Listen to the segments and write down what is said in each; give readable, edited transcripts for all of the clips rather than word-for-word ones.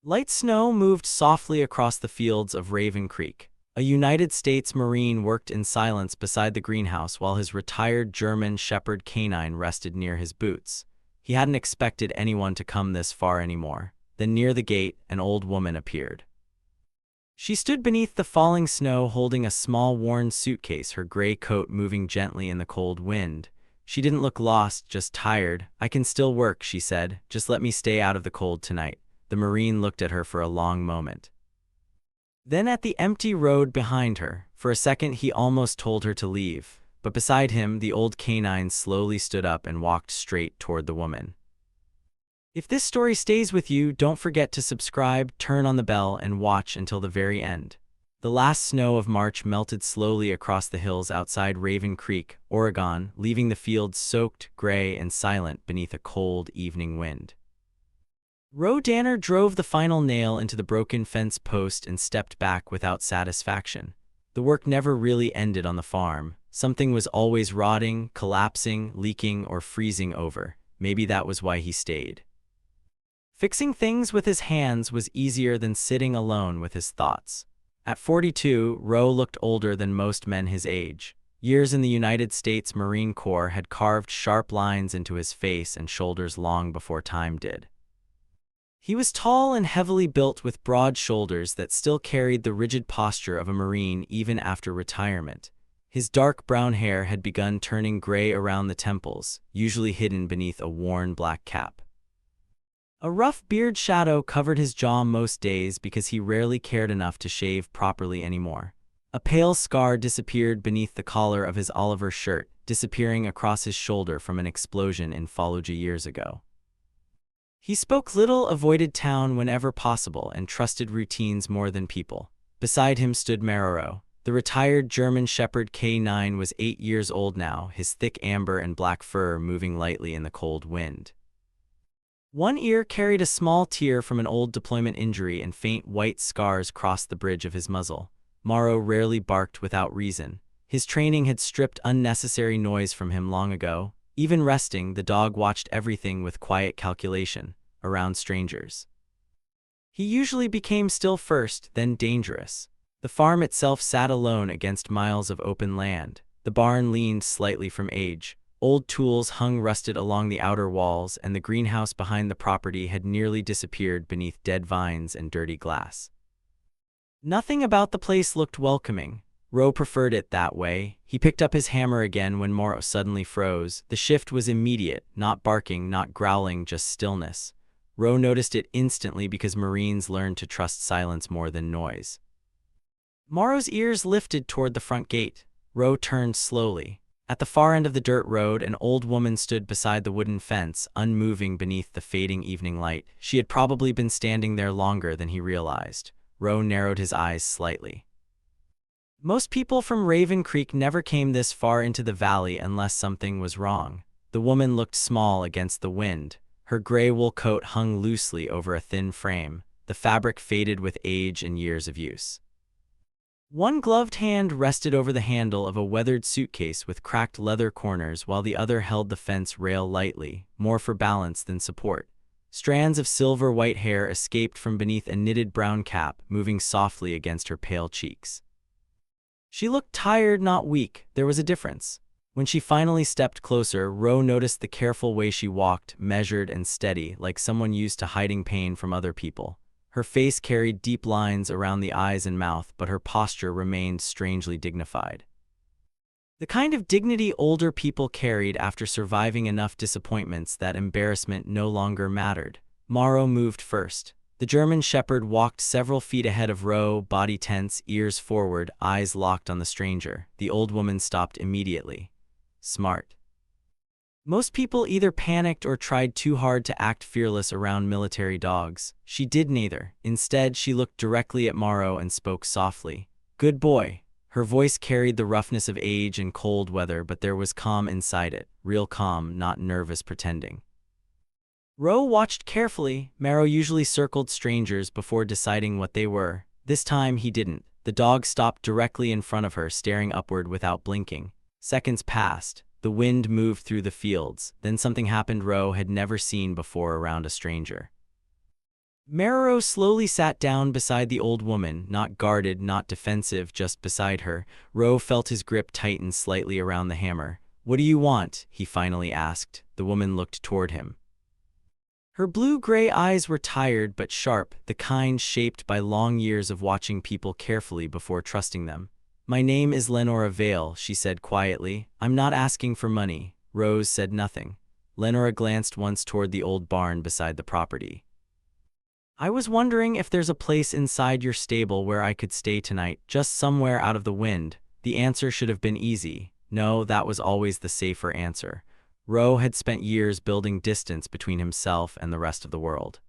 Light snow moved softly across the fields of Raven Creek. A United States Marine worked in silence beside the greenhouse while his retired German Shepherd canine rested near his boots. He hadn't expected anyone to come this far anymore. Then near the gate, an old woman appeared. She stood beneath the falling snow holding a small worn suitcase, her gray coat moving gently in the cold wind. She didn't look lost, just tired. "I can still work," she said. "Just let me stay out of the cold tonight." The Marine looked at her for a long moment. Then at the empty road behind her. For a second he almost told her to leave, but beside him the old canine slowly stood up and walked straight toward the woman. If this story stays with you, don't forget to subscribe, turn on the bell, and watch until the very end. The last snow of March melted slowly across the hills outside Raven Creek, Oregon, leaving the fields soaked, gray, and silent beneath a cold evening wind. Roe Danner drove the final nail into the broken fence post and stepped back without satisfaction. The work never really ended on the farm. Something was always rotting, collapsing, leaking, or freezing over. Maybe that was why he stayed. Fixing things with his hands was easier than sitting alone with his thoughts. At 42, Roe looked older than most men his age. Years in the United States Marine Corps had carved sharp lines into his face and shoulders long before time did. He was tall and heavily built with broad shoulders that still carried the rigid posture of a Marine even after retirement. His dark brown hair had begun turning gray around the temples, usually hidden beneath a worn black cap. A rough beard shadow covered his jaw most days because he rarely cared enough to shave properly anymore. A pale scar disappeared beneath the collar of his Oliver shirt, disappearing across his shoulder from an explosion in Fallujah years ago. He spoke little, avoided town whenever possible, and trusted routines more than people. Beside him stood Maroro. The retired German Shepherd K9 was 8 years old now, his thick amber and black fur moving lightly in the cold wind. One ear carried a small tear from an old deployment injury, and faint white scars crossed the bridge of his muzzle. Maro rarely barked without reason. His training had stripped unnecessary noise from him long ago. Even resting, the dog watched everything with quiet calculation, around strangers. He usually became still first, then dangerous. The farm itself sat alone against miles of open land. The barn leaned slightly from age. Old tools hung rusted along the outer walls, and the greenhouse behind the property had nearly disappeared beneath dead vines and dirty glass. Nothing about the place looked welcoming. Roe preferred it that way. He picked up his hammer again when Moro suddenly froze. The shift was immediate, not barking, not growling, just stillness. Roe noticed it instantly because Marines learned to trust silence more than noise. Moro's ears lifted toward the front gate. Roe turned slowly. At the far end of the dirt road, an old woman stood beside the wooden fence, unmoving beneath the fading evening light. She had probably been standing there longer than he realized. Roe narrowed his eyes slightly. Most people from Raven Creek never came this far into the valley unless something was wrong. The woman looked small against the wind. Her gray wool coat hung loosely over a thin frame, the fabric faded with age and years of use. One gloved hand rested over the handle of a weathered suitcase with cracked leather corners while the other held the fence rail lightly, more for balance than support. Strands of silver-white hair escaped from beneath a knitted brown cap, moving softly against her pale cheeks. She looked tired, not weak. There was a difference. When she finally stepped closer, Roe noticed the careful way she walked, measured and steady, like someone used to hiding pain from other people. Her face carried deep lines around the eyes and mouth, but her posture remained strangely dignified. The kind of dignity older people carried after surviving enough disappointments that embarrassment no longer mattered. Maro moved first. The German Shepherd walked several feet ahead of Roe, body tense, ears forward, eyes locked on the stranger. The old woman stopped immediately. Smart. Most people either panicked or tried too hard to act fearless around military dogs. She did neither. Instead, she looked directly at Maro and spoke softly. "Good boy." Her voice carried the roughness of age and cold weather, but there was calm inside it. Real calm, not nervous pretending. Roe watched carefully. Maro usually circled strangers before deciding what they were. This time he didn't. The dog stopped directly in front of her, staring upward without blinking. Seconds passed. The wind moved through the fields. Then something happened Roe had never seen before around a stranger. Marrow slowly sat down beside the old woman, not guarded, not defensive, just beside her. Roe felt his grip tighten slightly around the hammer. "What do you want?" he finally asked. The woman looked toward him. Her blue-gray eyes were tired but sharp, the kind shaped by long years of watching people carefully before trusting them. "My name is Lenora Vale," she said quietly. "I'm not asking for money." Rose said nothing. Lenora glanced once toward the old barn beside the property. "I was wondering if there's a place inside your stable where I could stay tonight, just somewhere out of the wind." The answer should have been easy. No, that was always the safer answer. Roe had spent years building distance between himself and the rest of the world.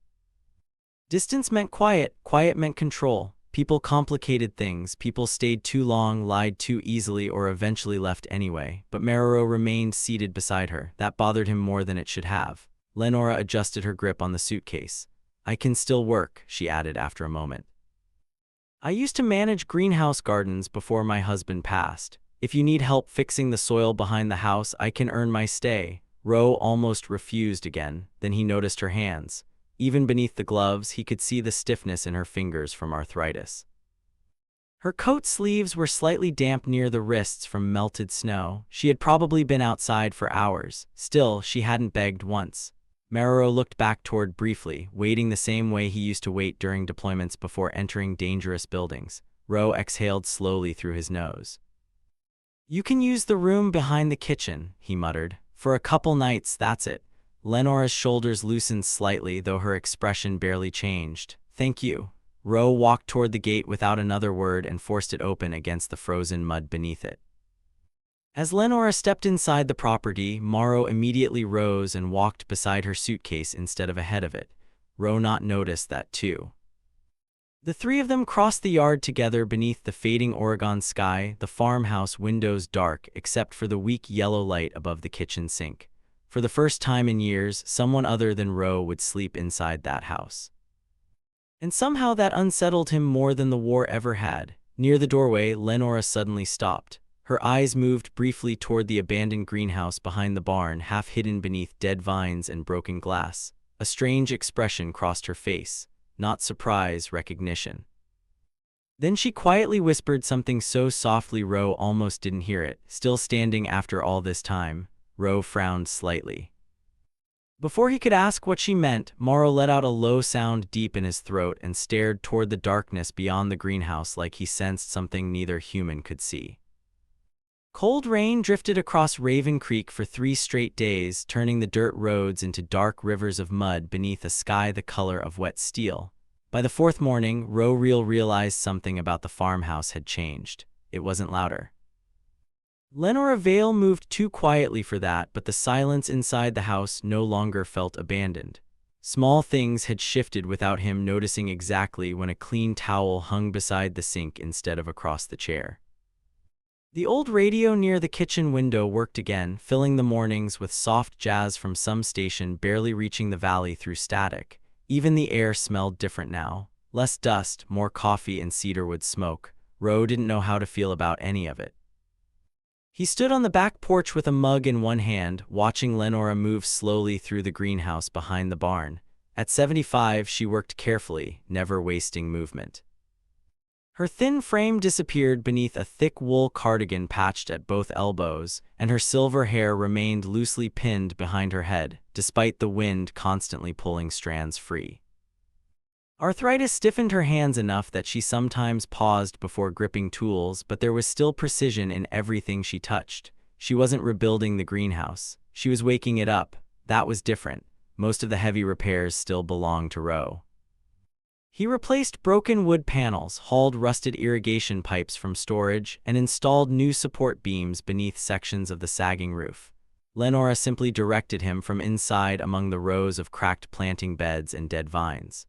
Distance meant quiet, quiet meant control. People complicated things, people stayed too long, lied too easily, or eventually left anyway. But Marrow remained seated beside her. That bothered him more than it should have. Lenora adjusted her grip on the suitcase. "I can still work," she added after a moment. "I used to manage greenhouse gardens before my husband passed. If you need help fixing the soil behind the house, I can earn my stay." Roe almost refused again. Then he noticed her hands. Even beneath the gloves, he could see the stiffness in her fingers from arthritis. Her coat sleeves were slightly damp near the wrists from melted snow. She had probably been outside for hours. Still, she hadn't begged once. Marrow looked back toward briefly, waiting the same way he used to wait during deployments before entering dangerous buildings. Roe exhaled slowly through his nose. "You can use the room behind the kitchen," he muttered. "For a couple nights, that's it." Lenora's shoulders loosened slightly, though her expression barely changed. "Thank you." Roe walked toward the gate without another word and forced it open against the frozen mud beneath it. As Lenora stepped inside the property, Marrow immediately rose and walked beside her suitcase instead of ahead of it. Roe noticed that too. The three of them crossed the yard together beneath the fading Oregon sky, the farmhouse windows dark except for the weak yellow light above the kitchen sink. For the first time in years, someone other than Roe would sleep inside that house. And somehow that unsettled him more than the war ever had. Near the doorway, Lenora suddenly stopped. Her eyes moved briefly toward the abandoned greenhouse behind the barn, half hidden beneath dead vines and broken glass. A strange expression crossed her face. Not surprise, recognition. Then she quietly whispered something so softly Roe almost didn't hear it. Still standing after all this time, Roe frowned slightly. Before he could ask what she meant, Marrow let out a low sound deep in his throat and stared toward the darkness beyond the greenhouse like he sensed something neither human could see. Cold rain drifted across Raven Creek for 3 straight days, turning the dirt roads into dark rivers of mud beneath a sky the color of wet steel. By the 4th morning, Roe realized something about the farmhouse had changed. It wasn't louder. Lenora Vale moved too quietly for that, but the silence inside the house no longer felt abandoned. Small things had shifted without him noticing exactly when a clean towel hung beside the sink instead of across the chair. The old radio near the kitchen window worked again, filling the mornings with soft jazz from some station barely reaching the valley through static. Even the air smelled different now. Less dust, more coffee and cedarwood smoke. Roe didn't know how to feel about any of it. He stood on the back porch with a mug in one hand, watching Lenora move slowly through the greenhouse behind the barn. At 75, she worked carefully, never wasting movement. Her thin frame disappeared beneath a thick wool cardigan patched at both elbows, and her silver hair remained loosely pinned behind her head, despite the wind constantly pulling strands free. Arthritis stiffened her hands enough that she sometimes paused before gripping tools, but there was still precision in everything she touched. She wasn't rebuilding the greenhouse. She was waking it up. That was different. Most of the heavy repairs still belonged to Roe. He replaced broken wood panels, hauled rusted irrigation pipes from storage, and installed new support beams beneath sections of the sagging roof. Lenora simply directed him from inside among the rows of cracked planting beds and dead vines.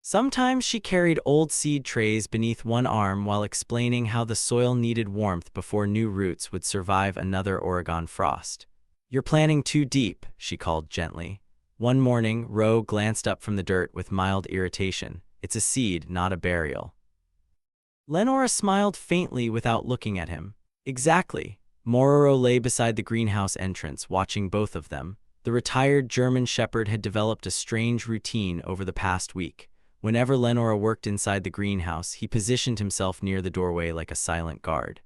Sometimes she carried old seed trays beneath one arm while explaining how the soil needed warmth before new roots would survive another Oregon frost. "You're planting too deep," she called gently. One morning, Roe glanced up from the dirt with mild irritation. "It's a seed, not a burial." Lenora smiled faintly without looking at him. "Exactly." Mororo lay beside the greenhouse entrance, watching both of them. The retired German Shepherd had developed a strange routine over the past week. Whenever Lenora worked inside the greenhouse, he positioned himself near the doorway like a silent guard.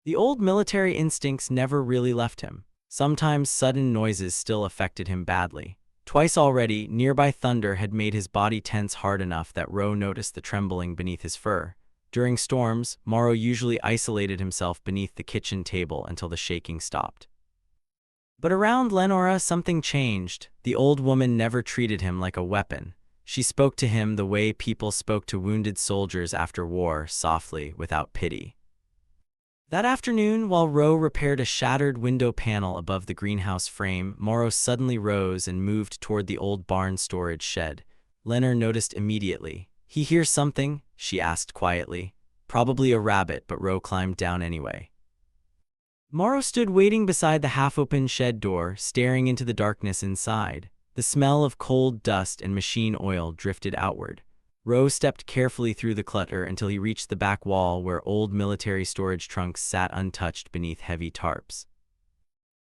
The old military instincts never really left him. Sometimes sudden noises still affected him badly. Twice already, nearby thunder had made his body tense hard enough that Ro noticed the trembling beneath his fur. During storms, Morrow usually isolated himself beneath the kitchen table until the shaking stopped. But around Lenora, something changed. The old woman never treated him like a weapon. She spoke to him the way people spoke to wounded soldiers after war, softly, without pity. That afternoon, while Ro repaired a shattered window panel above the greenhouse frame, Morrow suddenly rose and moved toward the old barn storage shed. Lenore noticed immediately. "He hears something?" she asked quietly. "Probably a rabbit," but Ro climbed down anyway. Morrow stood waiting beside the half-open shed door, staring into the darkness inside. The smell of cold dust and machine oil drifted outward. Ro stepped carefully through the clutter until he reached the back wall where old military storage trunks sat untouched beneath heavy tarps.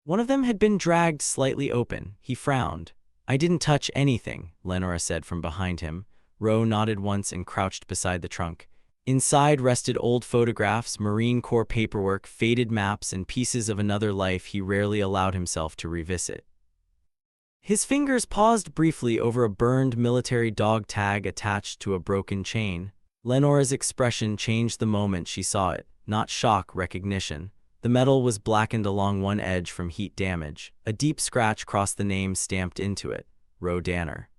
One of them had been dragged slightly open. He frowned. "I didn't touch anything," Lenora said from behind him. Ro nodded once and crouched beside the trunk. Inside rested old photographs, Marine Corps paperwork, faded maps, and pieces of another life he rarely allowed himself to revisit. His fingers paused briefly over a burned military dog tag attached to a broken chain. Lenora's expression changed the moment she saw it, not shock, recognition. The metal was blackened along one edge from heat damage. A deep scratch crossed the name stamped into it, Ro Danner.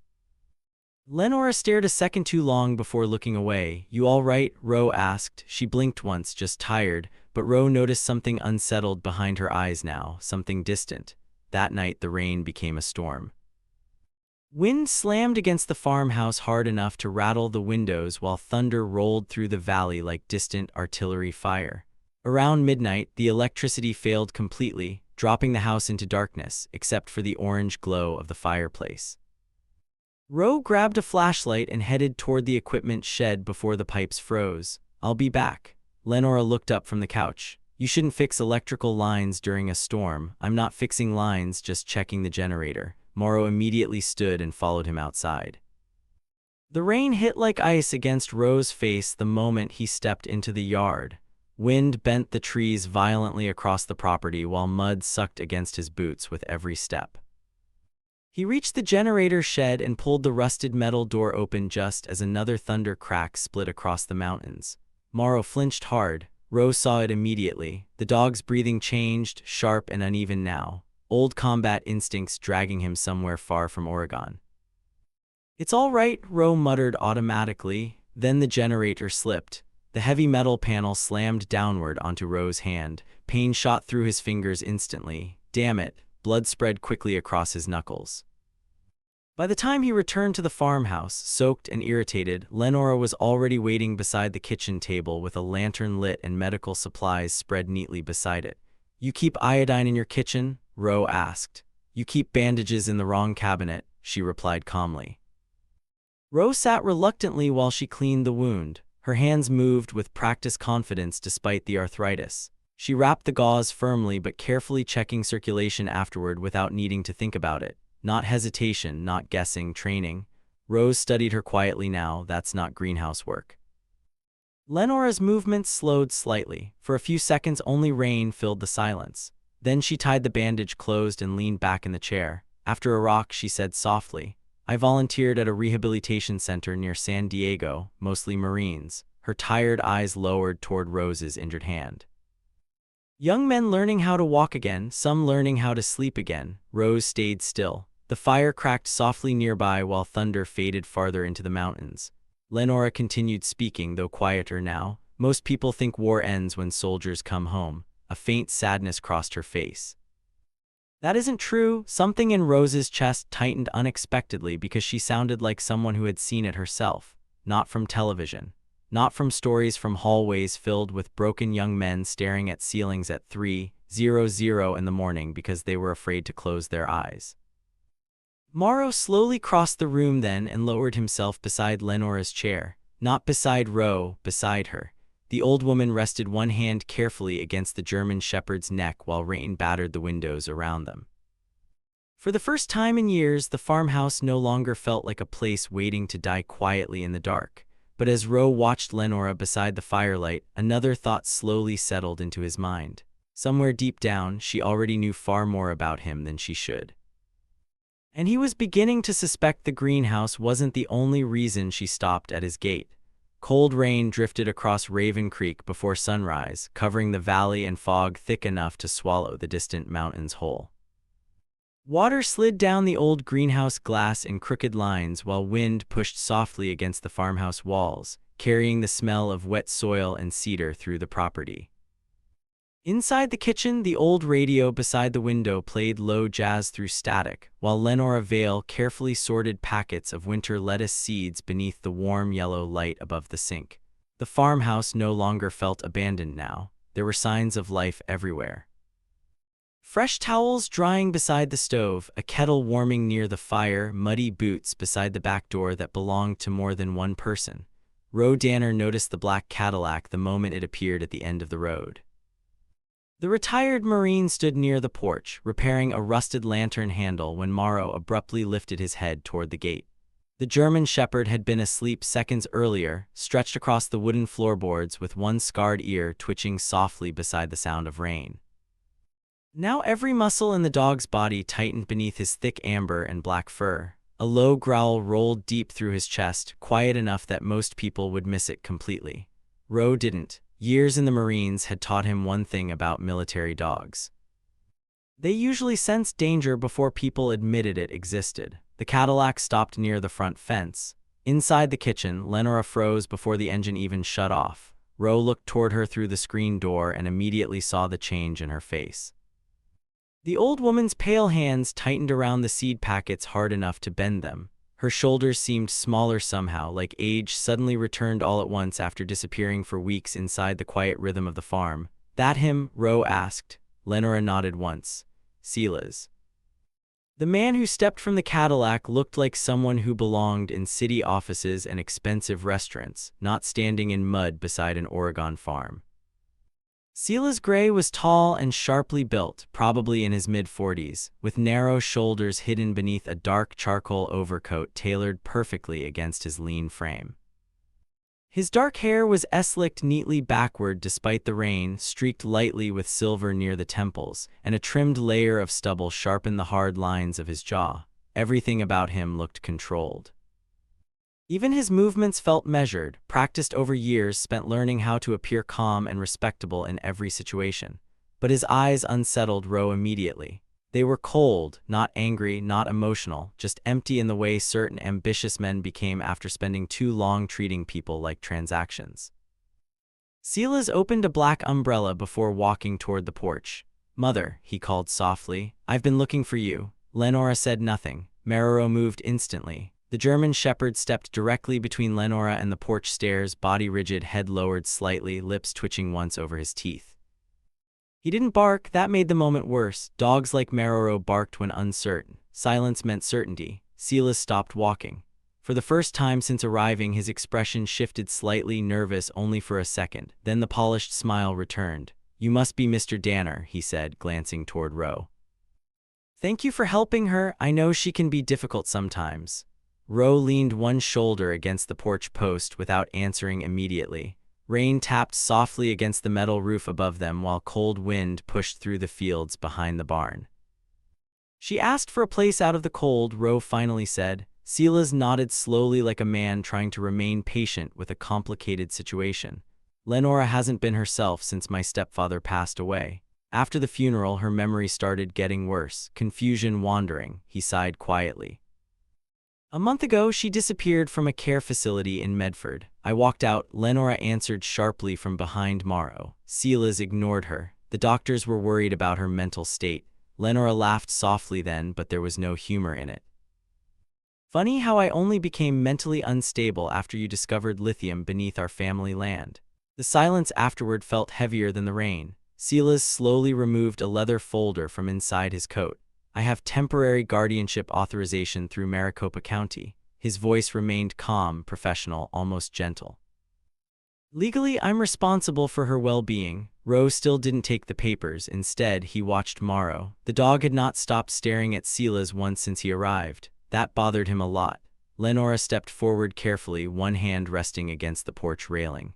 Lenora stared a second too long before looking away. "You all right?" Ro asked. She blinked once, just tired, but Ro noticed something unsettled behind her eyes now, something distant. That night the rain became a storm. Wind slammed against the farmhouse hard enough to rattle the windows while thunder rolled through the valley like distant artillery fire. Around midnight, the electricity failed completely, dropping the house into darkness, except for the orange glow of the fireplace. Ro grabbed a flashlight and headed toward the equipment shed before the pipes froze. "I'll be back." Lenora looked up from the couch. "You shouldn't fix electrical lines during a storm." "I'm not fixing lines, just checking the generator." Morrow immediately stood and followed him outside. The rain hit like ice against Ro's face the moment he stepped into the yard. Wind bent the trees violently across the property while mud sucked against his boots with every step. He reached the generator shed and pulled the rusted metal door open just as another thunder crack split across the mountains. Morrow flinched hard. Ro saw it immediately. The dog's breathing changed, sharp and uneven now, old combat instincts dragging him somewhere far from Oregon. "It's all right," Ro muttered automatically. Then the generator slipped. The heavy metal panel slammed downward onto Ro's hand. Pain shot through his fingers instantly. Damn it! Blood spread quickly across his knuckles. By the time he returned to the farmhouse, soaked and irritated, Lenora was already waiting beside the kitchen table with a lantern lit and medical supplies spread neatly beside it. "You keep iodine in your kitchen?" Ro asked. "You keep bandages in the wrong cabinet," she replied calmly. Ro sat reluctantly while she cleaned the wound. Her hands moved with practiced confidence despite the arthritis. She wrapped the gauze firmly but carefully checking circulation afterward without needing to think about it. Not hesitation, not guessing, training. Rose studied her quietly now. That's not greenhouse work. Lenora's movements slowed slightly. For a few seconds only rain filled the silence. Then she tied the bandage closed and leaned back in the chair. After a rock, she said softly, "I volunteered at a rehabilitation center near San Diego, mostly Marines." Her tired eyes lowered toward Rose's injured hand. "Young men learning how to walk again, some learning how to sleep again." Rose stayed still. The fire cracked softly nearby while thunder faded farther into the mountains. Lenora continued speaking, though quieter now. "Most people think war ends when soldiers come home." A faint sadness crossed her face. "That isn't true." Something in Rose's chest tightened unexpectedly because she sounded like someone who had seen it herself. Not from television. Not from stories from hallways filled with broken young men staring at ceilings at 3:00 in the morning because they were afraid to close their eyes. Morrow slowly crossed the room then and lowered himself beside Lenora's chair. Not beside Ro, beside her. The old woman rested one hand carefully against the German shepherd's neck while rain battered the windows around them. For the first time in years, the farmhouse no longer felt like a place waiting to die quietly in the dark. But as Ro watched Lenora beside the firelight, another thought slowly settled into his mind. Somewhere deep down, she already knew far more about him than she should. And he was beginning to suspect the greenhouse wasn't the only reason she stopped at his gate. Cold rain drifted across Raven Creek before sunrise, covering the valley and fog thick enough to swallow the distant mountains whole. Water slid down the old greenhouse glass in crooked lines while wind pushed softly against the farmhouse walls, carrying the smell of wet soil and cedar through the property. Inside the kitchen, the old radio beside the window played low jazz through static, while Lenora Vale carefully sorted packets of winter lettuce seeds beneath the warm yellow light above the sink. The farmhouse no longer felt abandoned now. There were signs of life everywhere. Fresh towels drying beside the stove, a kettle warming near the fire, muddy boots beside the back door that belonged to more than one person. Ro Danner noticed the black Cadillac the moment it appeared at the end of the road. The retired Marine stood near the porch, repairing a rusted lantern handle when Morrow abruptly lifted his head toward the gate. The German Shepherd had been asleep seconds earlier, stretched across the wooden floorboards with one scarred ear twitching softly beside the sound of rain. Now every muscle in the dog's body tightened beneath his thick amber and black fur. A low growl rolled deep through his chest, quiet enough that most people would miss it completely. Ro didn't. Years in the Marines had taught him one thing about military dogs. They usually sensed danger before people admitted it existed. The Cadillac stopped near the front fence. Inside the kitchen, Lenora froze before the engine even shut off. Ro looked toward her through the screen door and immediately saw the change in her face. The old woman's pale hands tightened around the seed packets hard enough to bend them. Her shoulders seemed smaller somehow, like age suddenly returned all at once after disappearing for weeks inside the quiet rhythm of the farm. "That him?" Ro asked. Lenora nodded once. "Silas." The man who stepped from the Cadillac looked like someone who belonged in city offices and expensive restaurants, not standing in mud beside an Oregon farm. Silas Gray was tall and sharply built, probably in his mid-40s, with narrow shoulders hidden beneath a dark charcoal overcoat tailored perfectly against his lean frame. His dark hair was slicked neatly backward despite the rain, streaked lightly with silver near the temples, and a trimmed layer of stubble sharpened the hard lines of his jaw. Everything about him looked controlled. Even his movements felt measured, practiced over years spent learning how to appear calm and respectable in every situation. But his eyes unsettled Ro immediately. They were cold, not angry, not emotional, just empty in the way certain ambitious men became after spending too long treating people like transactions. Silas opened a black umbrella before walking toward the porch. "Mother," he called softly, "I've been looking for you." Lenora said nothing. Marrow moved instantly. The German Shepherd stepped directly between Lenora and the porch stairs, body rigid, head lowered slightly, lips twitching once over his teeth. He didn't bark. That made the moment worse. Dogs like Marrow barked when uncertain. Silence meant certainty. Silas stopped walking. For the first time since arriving, his expression shifted slightly, nervous only for a second. Then the polished smile returned. "You must be Mr. Danner," he said, glancing toward Ro. "Thank you for helping her. I know she can be difficult sometimes." Ro leaned one shoulder against the porch post without answering immediately. Rain tapped softly against the metal roof above them while cold wind pushed through the fields behind the barn. "She asked for a place out of the cold," Ro finally said. Silas nodded slowly like a man trying to remain patient with a complicated situation. "Lenora hasn't been herself since my stepfather passed away. After the funeral, her memory started getting worse, confusion wandering," he sighed quietly. "A month ago, she disappeared from a care facility in Medford. I walked out," Lenora answered sharply from behind Morrow. Silas ignored her. The doctors were worried about her mental state. Lenora laughed softly then, but there was no humor in it. "Funny how I only became mentally unstable after you discovered lithium beneath our family land." The silence afterward felt heavier than the rain. Silas slowly removed a leather folder from inside his coat. "I have temporary guardianship authorization through Maricopa County." His voice remained calm, professional, almost gentle. Legally, I'm responsible for her well-being. Ro still didn't take the papers. Instead, he watched Morrow. The dog had not stopped staring at Silas once since he arrived. That bothered him a lot. Lenora stepped forward carefully, one hand resting against the porch railing.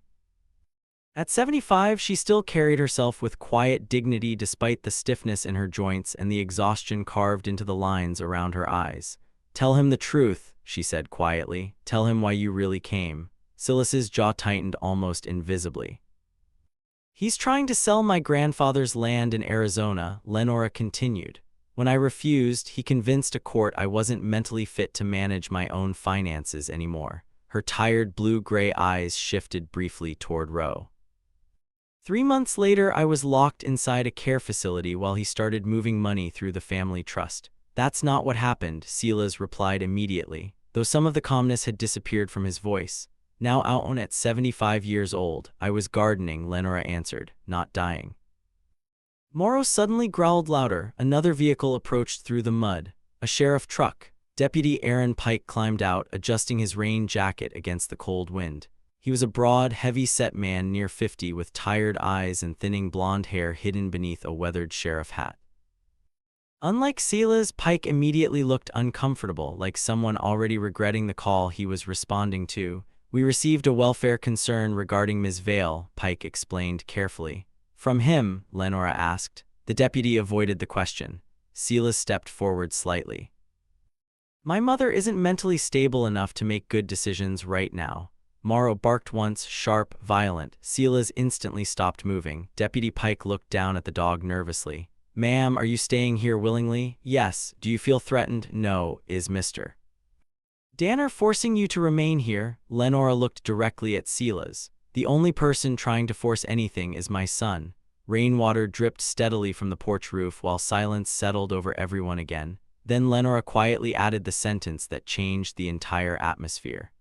At 75, she still carried herself with quiet dignity despite the stiffness in her joints and the exhaustion carved into the lines around her eyes. "Tell him the truth," she said quietly. "Tell him why you really came." Silas's jaw tightened almost invisibly. "He's trying to sell my grandfather's land in Arizona," Lenora continued. "When I refused, he convinced a court I wasn't mentally fit to manage my own finances anymore." Her tired blue-gray eyes shifted briefly toward Ro. "3 months later, I was locked inside a care facility while he started moving money through the family trust." "That's not what happened," Silas replied immediately, though some of the calmness had disappeared from his voice. "Now out at 75 years old, I was gardening," Lenora answered, "not dying." Morrow suddenly growled louder. Another vehicle approached through the mud. A sheriff truck. Deputy Aaron Pike climbed out, adjusting his rain jacket against the cold wind. He was a broad, heavy-set man near 50 with tired eyes and thinning blonde hair hidden beneath a weathered sheriff hat. Unlike Silas, Pike immediately looked uncomfortable, like someone already regretting the call he was responding to. "We received a welfare concern regarding Ms. Vale," Pike explained carefully. "From him?" Lenora asked. The deputy avoided the question. Silas stepped forward slightly. "My mother isn't mentally stable enough to make good decisions right now." Morrow barked once, sharp, violent. Silas instantly stopped moving. Deputy Pike looked down at the dog nervously. "Ma'am, are you staying here willingly?" "Yes." "Do you feel threatened?" "No." "Is Mr. Danner forcing you to remain here?" Lenora looked directly at Silas. "The only person trying to force anything is my son." Rainwater dripped steadily from the porch roof while silence settled over everyone again. Then Lenora quietly added the sentence that changed the entire atmosphere.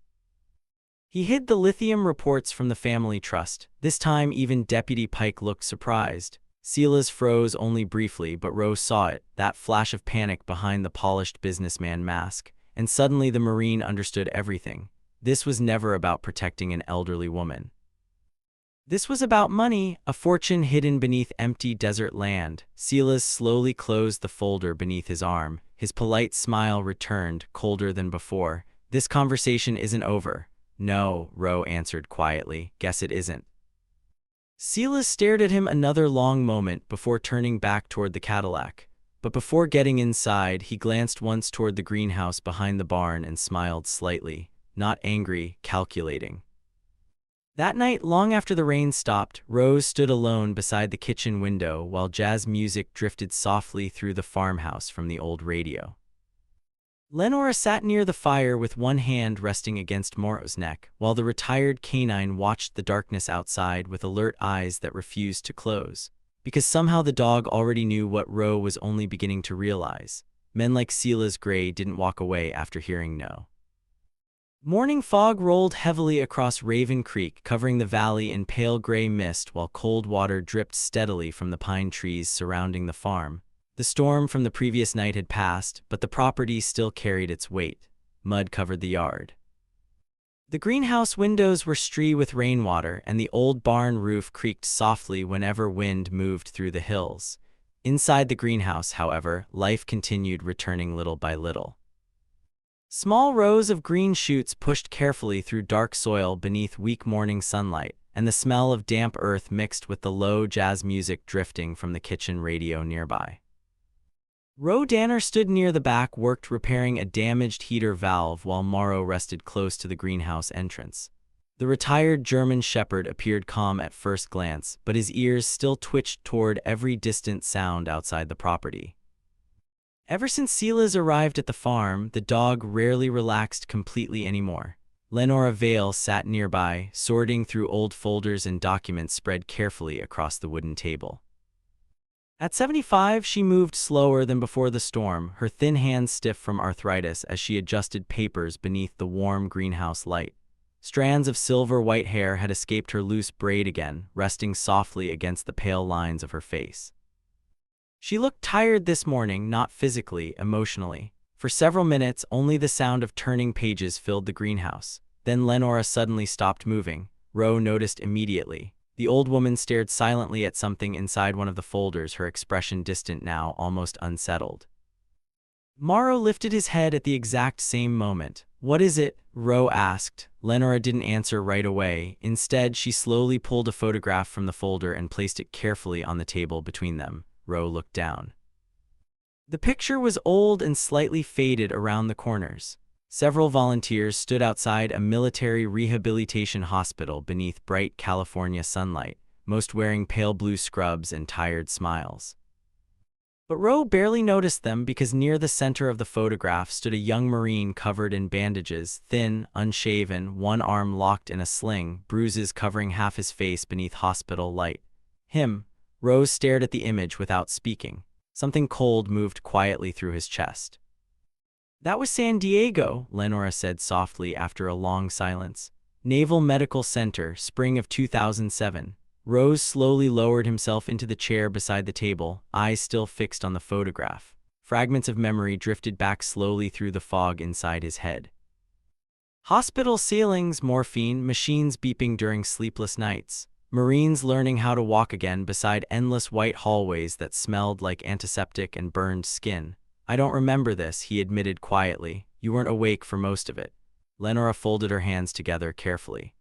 "He hid the lithium reports from the family trust." This time even Deputy Pike looked surprised. Silas froze only briefly, but Rose saw it, that flash of panic behind the polished businessman mask. And suddenly the Marine understood everything. This was never about protecting an elderly woman. This was about money, a fortune hidden beneath empty desert land. Silas slowly closed the folder beneath his arm. His polite smile returned, colder than before. "This conversation isn't over." "No," Ro answered quietly. "Guess it isn't." Silas stared at him another long moment before turning back toward the Cadillac. But before getting inside, he glanced once toward the greenhouse behind the barn and smiled slightly, not angry, calculating. That night, long after the rain stopped, Rose stood alone beside the kitchen window while jazz music drifted softly through the farmhouse from the old radio. Lenora sat near the fire with one hand resting against Morrow's neck, while the retired canine watched the darkness outside with alert eyes that refused to close. Because somehow the dog already knew what Ro was only beginning to realize. Men like Silas Gray didn't walk away after hearing no. Morning fog rolled heavily across Raven Creek, covering the valley in pale gray mist while cold water dripped steadily from the pine trees surrounding the farm. The storm from the previous night had passed, but the property still carried its weight. Mud covered the yard. The greenhouse windows were streaked with rainwater, and the old barn roof creaked softly whenever wind moved through the hills. Inside the greenhouse, however, life continued, returning little by little. Small rows of green shoots pushed carefully through dark soil beneath weak morning sunlight, and the smell of damp earth mixed with the low jazz music drifting from the kitchen radio nearby. Ro Danner stood near the back, worked repairing a damaged heater valve while Morrow rested close to the greenhouse entrance. The retired German Shepherd appeared calm at first glance, but his ears still twitched toward every distant sound outside the property. Ever since Silas arrived at the farm, the dog rarely relaxed completely anymore. Lenora Vale sat nearby, sorting through old folders and documents spread carefully across the wooden table. At 75, she moved slower than before the storm, her thin hands stiff from arthritis as she adjusted papers beneath the warm greenhouse light. Strands of silver-white hair had escaped her loose braid again, resting softly against the pale lines of her face. She looked tired this morning, not physically, emotionally. For several minutes, only the sound of turning pages filled the greenhouse. Then Lenora suddenly stopped moving. Ro noticed immediately. The old woman stared silently at something inside one of the folders, her expression distant now, almost unsettled. Morrow lifted his head at the exact same moment. "What is it?" Ro asked. Lenora didn't answer right away. Instead, she slowly pulled a photograph from the folder and placed it carefully on the table between them. Ro looked down. The picture was old and slightly faded around the corners. Several volunteers stood outside a military rehabilitation hospital beneath bright California sunlight, most wearing pale blue scrubs and tired smiles. But Ro barely noticed them because near the center of the photograph stood a young Marine covered in bandages, thin, unshaven, one arm locked in a sling, bruises covering half his face beneath hospital light. Ro stared at the image without speaking. Something cold moved quietly through his chest. "That was San Diego," Lenora said softly after a long silence. "Naval Medical Center, spring of 2007. Rose slowly lowered himself into the chair beside the table, eyes still fixed on the photograph. Fragments of memory drifted back slowly through the fog inside his head. Hospital ceilings, morphine, machines beeping during sleepless nights. Marines learning how to walk again beside endless white hallways that smelled like antiseptic and burned skin. "I don't remember this," he admitted quietly. "You weren't awake for most of it." Lenora folded her hands together carefully.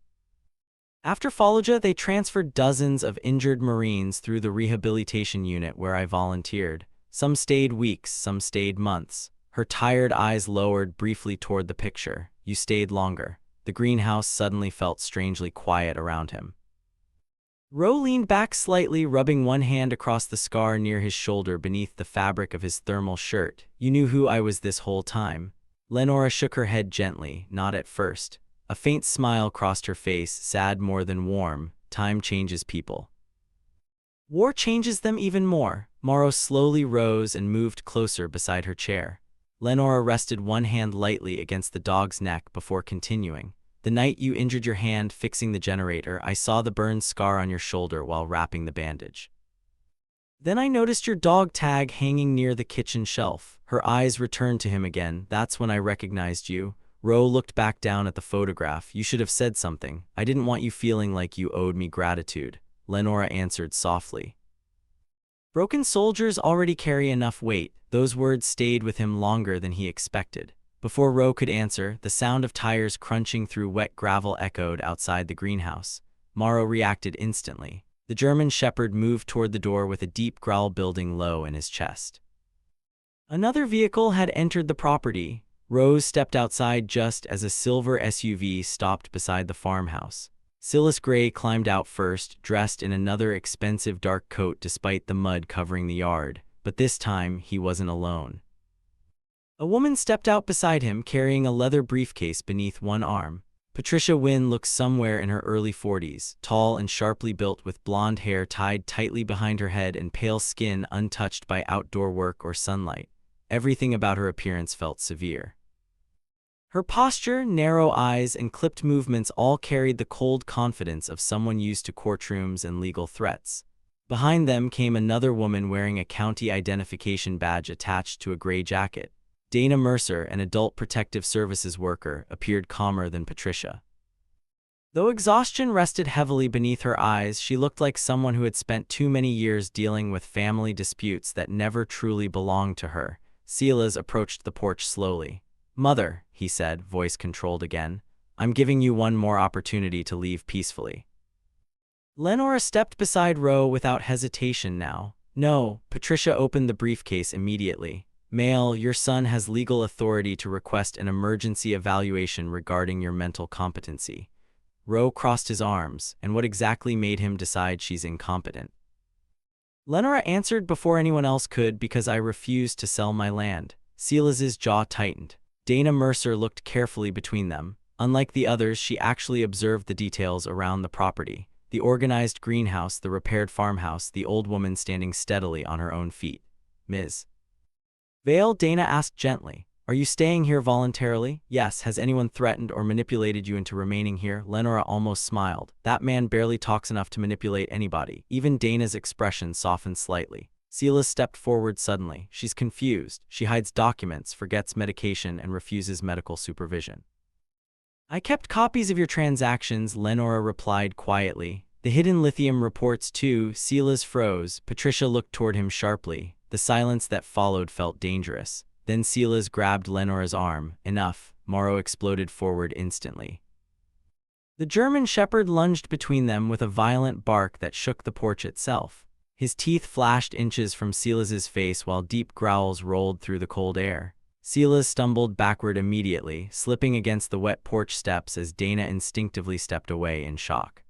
After Fallujah, they transferred dozens of injured Marines through the rehabilitation unit where I volunteered. Some stayed weeks, some stayed months. Her tired eyes lowered briefly toward the picture. "You stayed longer." The greenhouse suddenly felt strangely quiet around him. Ro leaned back slightly, rubbing one hand across the scar near his shoulder beneath the fabric of his thermal shirt. "You knew who I was this whole time?" Lenora shook her head gently, not at first. A faint smile crossed her face, sad more than warm. "Time changes people. War changes them even more." Morrow slowly rose and moved closer beside her chair. Lenora rested one hand lightly against the dog's neck before continuing. "The night you injured your hand fixing the generator, I saw the burned scar on your shoulder while wrapping the bandage. Then I noticed your dog tag hanging near the kitchen shelf." Her eyes returned to him again. "That's when I recognized you." Ro looked back down at the photograph. "You should have said something. I didn't want you feeling like you owed me gratitude." Lenora answered softly. "Broken soldiers already carry enough weight." Those words stayed with him longer than he expected. Before Ro could answer, the sound of tires crunching through wet gravel echoed outside the greenhouse. Morrow reacted instantly. The German shepherd moved toward the door with a deep growl building low in his chest. Another vehicle had entered the property. Rose stepped outside just as a silver SUV stopped beside the farmhouse. Silas Gray climbed out first, dressed in another expensive dark coat despite the mud covering the yard, but this time he wasn't alone. A woman stepped out beside him, carrying a leather briefcase beneath one arm. Patricia Wynn looked somewhere in her early 40s, tall and sharply built with blonde hair tied tightly behind her head and pale skin untouched by outdoor work or sunlight. Everything about her appearance felt severe. Her posture, narrow eyes, and clipped movements all carried the cold confidence of someone used to courtrooms and legal threats. Behind them came another woman wearing a county identification badge attached to a gray jacket. Dana Mercer, an adult protective services worker, appeared calmer than Patricia. Though exhaustion rested heavily beneath her eyes, she looked like someone who had spent too many years dealing with family disputes that never truly belonged to her. Silas approached the porch slowly. "Mother," he said, voice controlled again, "I'm giving you one more opportunity to leave peacefully." Lenora stepped beside Ro without hesitation now. "No." Patricia opened the briefcase immediately. "Mail, your son has legal authority to request an emergency evaluation regarding your mental competency." Ro crossed his arms. "And what exactly made him decide she's incompetent?" Lenora answered before anyone else could. "Because I refused to sell my land." Silas's jaw tightened. Dana Mercer looked carefully between them. Unlike the others, she actually observed the details around the property. The organized greenhouse, the repaired farmhouse, the old woman standing steadily on her own feet. "Ms. Vale," Dana asked gently, "are you staying here voluntarily?" "Yes." "Has anyone threatened or manipulated you into remaining here?" Lenora almost smiled. "That man barely talks enough to manipulate anybody." Even Dana's expression softened slightly. Silas stepped forward suddenly. "She's confused. She hides documents, forgets medication, and refuses medical supervision." I kept copies of your transactions, Lenora replied quietly. The hidden lithium reports too. Silas froze. Patricia looked toward him sharply. The silence that followed felt dangerous. Then Silas grabbed Lenora's arm. Enough. Morrow exploded forward instantly. The German shepherd lunged between them with a violent bark that shook the porch itself. His teeth flashed inches from Silas's face while deep growls rolled through the cold air. Silas stumbled backward immediately, slipping against the wet porch steps as Dana instinctively stepped away in shock.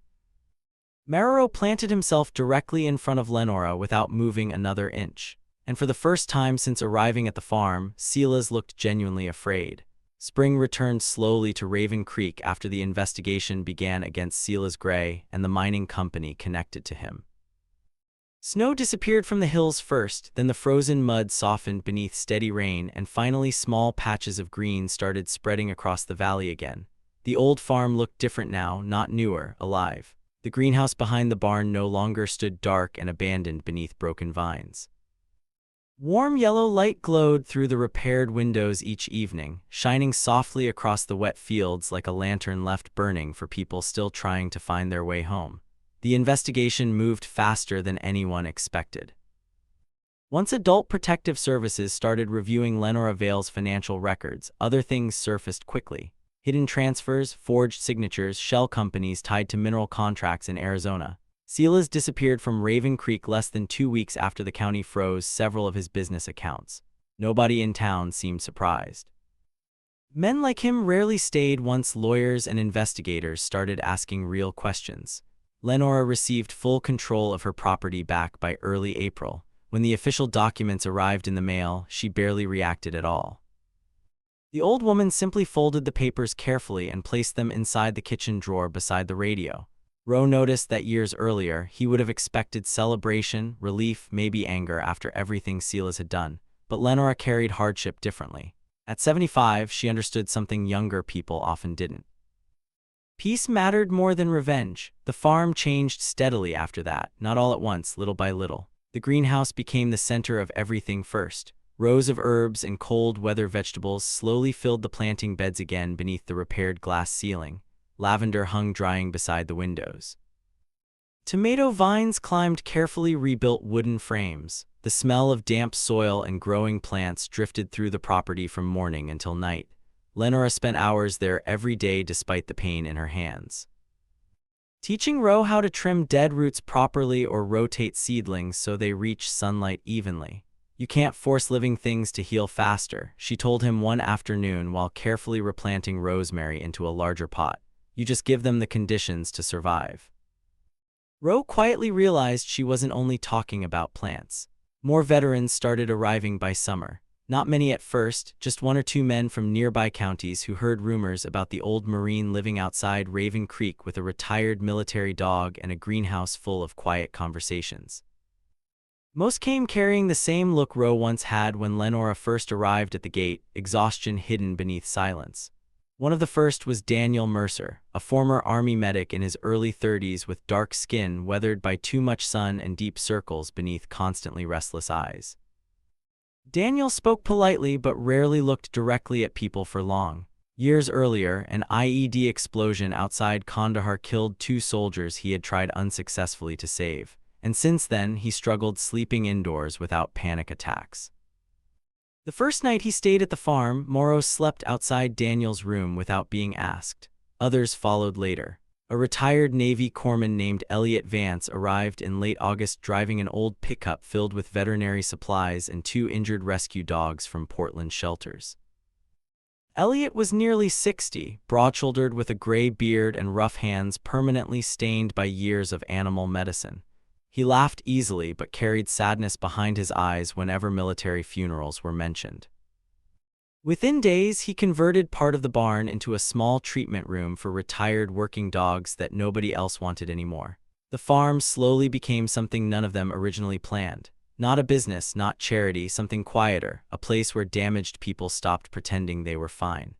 Marrow planted himself directly in front of Lenora without moving another inch. And for the first time since arriving at the farm, Silas looked genuinely afraid. Spring returned slowly to Raven Creek after the investigation began against Silas Gray and the mining company connected to him. Snow disappeared from the hills first, then the frozen mud softened beneath steady rain, and finally small patches of green started spreading across the valley again. The old farm looked different now, not newer, alive. The greenhouse behind the barn no longer stood dark and abandoned beneath broken vines. Warm yellow light glowed through the repaired windows each evening, shining softly across the wet fields like a lantern left burning for people still trying to find their way home. The investigation moved faster than anyone expected. Once Adult Protective Services started reviewing Lenora Vale's financial records, other things surfaced quickly. Hidden transfers, forged signatures, shell companies tied to mineral contracts in Arizona. Silas disappeared from Raven Creek less than 2 weeks after the county froze several of his business accounts. Nobody in town seemed surprised. Men like him rarely stayed once lawyers and investigators started asking real questions. Lenora received full control of her property back by early April. When the official documents arrived in the mail, she barely reacted at all. The old woman simply folded the papers carefully and placed them inside the kitchen drawer beside the radio. Roe noticed that years earlier, he would have expected celebration, relief, maybe anger after everything Silas had done, but Lenora carried hardship differently. At 75, she understood something younger people often didn't. Peace mattered more than revenge. The farm changed steadily after that, not all at once, little by little. The greenhouse became the center of everything first. Rows of herbs and cold-weather vegetables slowly filled the planting beds again beneath the repaired glass ceiling. Lavender hung drying beside the windows. Tomato vines climbed carefully rebuilt wooden frames. The smell of damp soil and growing plants drifted through the property from morning until night. Lenora spent hours there every day despite the pain in her hands. Teaching Roe how to trim dead roots properly or rotate seedlings so they reach sunlight evenly. You can't force living things to heal faster, she told him one afternoon while carefully replanting rosemary into a larger pot. You just give them the conditions to survive. Roe quietly realized she wasn't only talking about plants. More veterans started arriving by summer. Not many at first, just 1 or 2 men from nearby counties who heard rumors about the old Marine living outside Raven Creek with a retired military dog and a greenhouse full of quiet conversations. Most came carrying the same look Roe once had when Lenora first arrived at the gate, exhaustion hidden beneath silence. One of the first was Daniel Mercer, a former Army medic in his early 30s with dark skin weathered by too much sun and deep circles beneath constantly restless eyes. Daniel spoke politely but rarely looked directly at people for long. Years earlier, an IED explosion outside Kandahar killed 2 soldiers he had tried unsuccessfully to save, and since then he struggled sleeping indoors without panic attacks. The first night he stayed at the farm, Morrow slept outside Daniel's room without being asked. Others followed later. A retired Navy corpsman named Elliot Vance arrived in late August driving an old pickup filled with veterinary supplies and 2 injured rescue dogs from Portland shelters. Elliot was nearly 60, broad-shouldered with a gray beard and rough hands permanently stained by years of animal medicine. He laughed easily but carried sadness behind his eyes whenever military funerals were mentioned. Within days, he converted part of the barn into a small treatment room for retired working dogs that nobody else wanted anymore. The farm slowly became something none of them originally planned. Not a business, not charity, something quieter, a place where damaged people stopped pretending they were fine.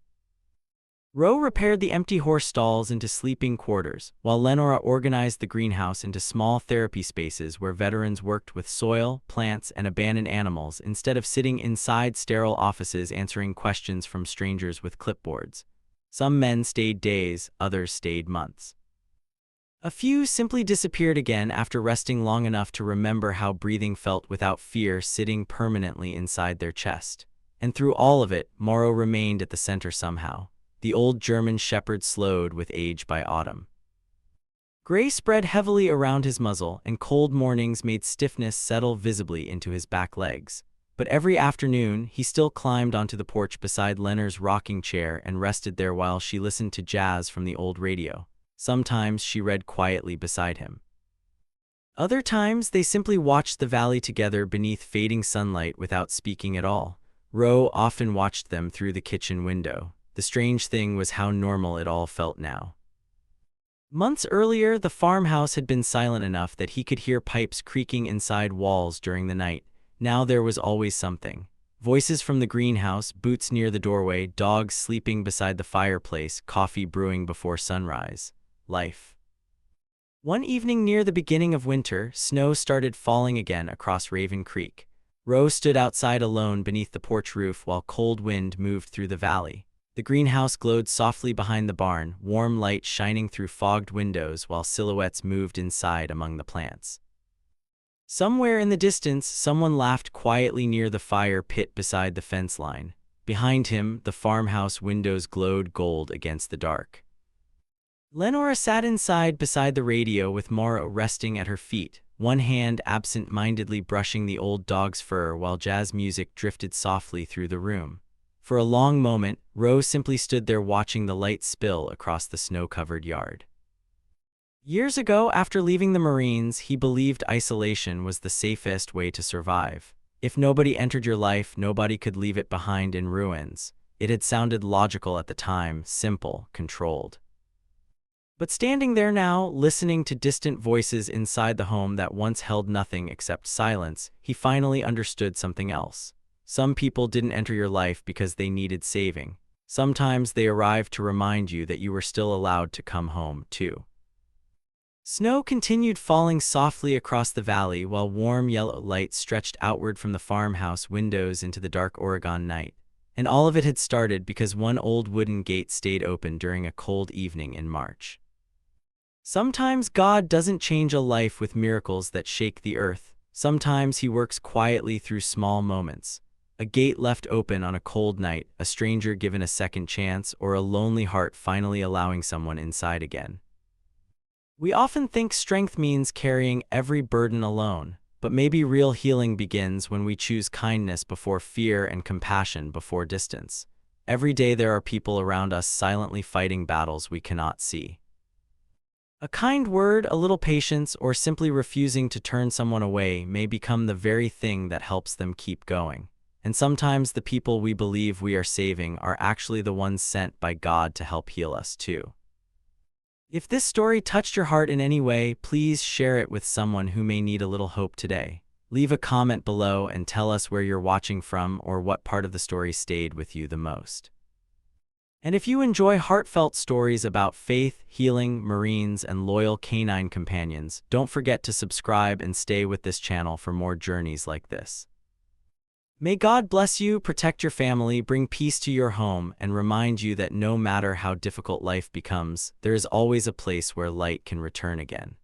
Roe repaired the empty horse stalls into sleeping quarters, while Lenora organized the greenhouse into small therapy spaces where veterans worked with soil, plants, and abandoned animals instead of sitting inside sterile offices answering questions from strangers with clipboards. Some men stayed days, others stayed months. A few simply disappeared again after resting long enough to remember how breathing felt without fear sitting permanently inside their chest. And through all of it, Morrow remained at the center somehow. The old German shepherd slowed with age by autumn. Gray spread heavily around his muzzle, and cold mornings made stiffness settle visibly into his back legs. But every afternoon, he still climbed onto the porch beside Lena's rocking chair and rested there while she listened to jazz from the old radio. Sometimes she read quietly beside him. Other times, they simply watched the valley together beneath fading sunlight without speaking at all. Roe often watched them through the kitchen window. The strange thing was how normal it all felt now. Months earlier, the farmhouse had been silent enough that he could hear pipes creaking inside walls during the night. Now there was always something. Voices from the greenhouse, boots near the doorway, dogs sleeping beside the fireplace, coffee brewing before sunrise. Life. One evening near the beginning of winter, snow started falling again across Raven Creek. Roe stood outside alone beneath the porch roof while cold wind moved through the valley. The greenhouse glowed softly behind the barn, warm light shining through fogged windows while silhouettes moved inside among the plants. Somewhere in the distance, someone laughed quietly near the fire pit beside the fence line. Behind him, the farmhouse windows glowed gold against the dark. Lenora sat inside beside the radio with Morrow resting at her feet, one hand absent-mindedly brushing the old dog's fur while jazz music drifted softly through the room. For a long moment, Roe simply stood there watching the light spill across the snow-covered yard. Years ago, after leaving the Marines, he believed isolation was the safest way to survive. If nobody entered your life, nobody could leave it behind in ruins. It had sounded logical at the time, simple, controlled. But standing there now, listening to distant voices inside the home that once held nothing except silence, he finally understood something else. Some people didn't enter your life because they needed saving. Sometimes they arrived to remind you that you were still allowed to come home, too. Snow continued falling softly across the valley while warm yellow light stretched outward from the farmhouse windows into the dark Oregon night. And all of it had started because one old wooden gate stayed open during a cold evening in March. Sometimes God doesn't change a life with miracles that shake the earth. Sometimes he works quietly through small moments. A gate left open on a cold night, a stranger given a second chance, or a lonely heart finally allowing someone inside again. We often think strength means carrying every burden alone, but maybe real healing begins when we choose kindness before fear and compassion before distance. Every day there are people around us silently fighting battles we cannot see. A kind word, a little patience, or simply refusing to turn someone away may become the very thing that helps them keep going. And sometimes the people we believe we are saving are actually the ones sent by God to help heal us too. If this story touched your heart in any way, please share it with someone who may need a little hope today. Leave a comment below and tell us where you're watching from or what part of the story stayed with you the most. And if you enjoy heartfelt stories about faith, healing, Marines, and loyal canine companions, don't forget to subscribe and stay with this channel for more journeys like this. May God bless you, protect your family, bring peace to your home, and remind you that no matter how difficult life becomes, there is always a place where light can return again.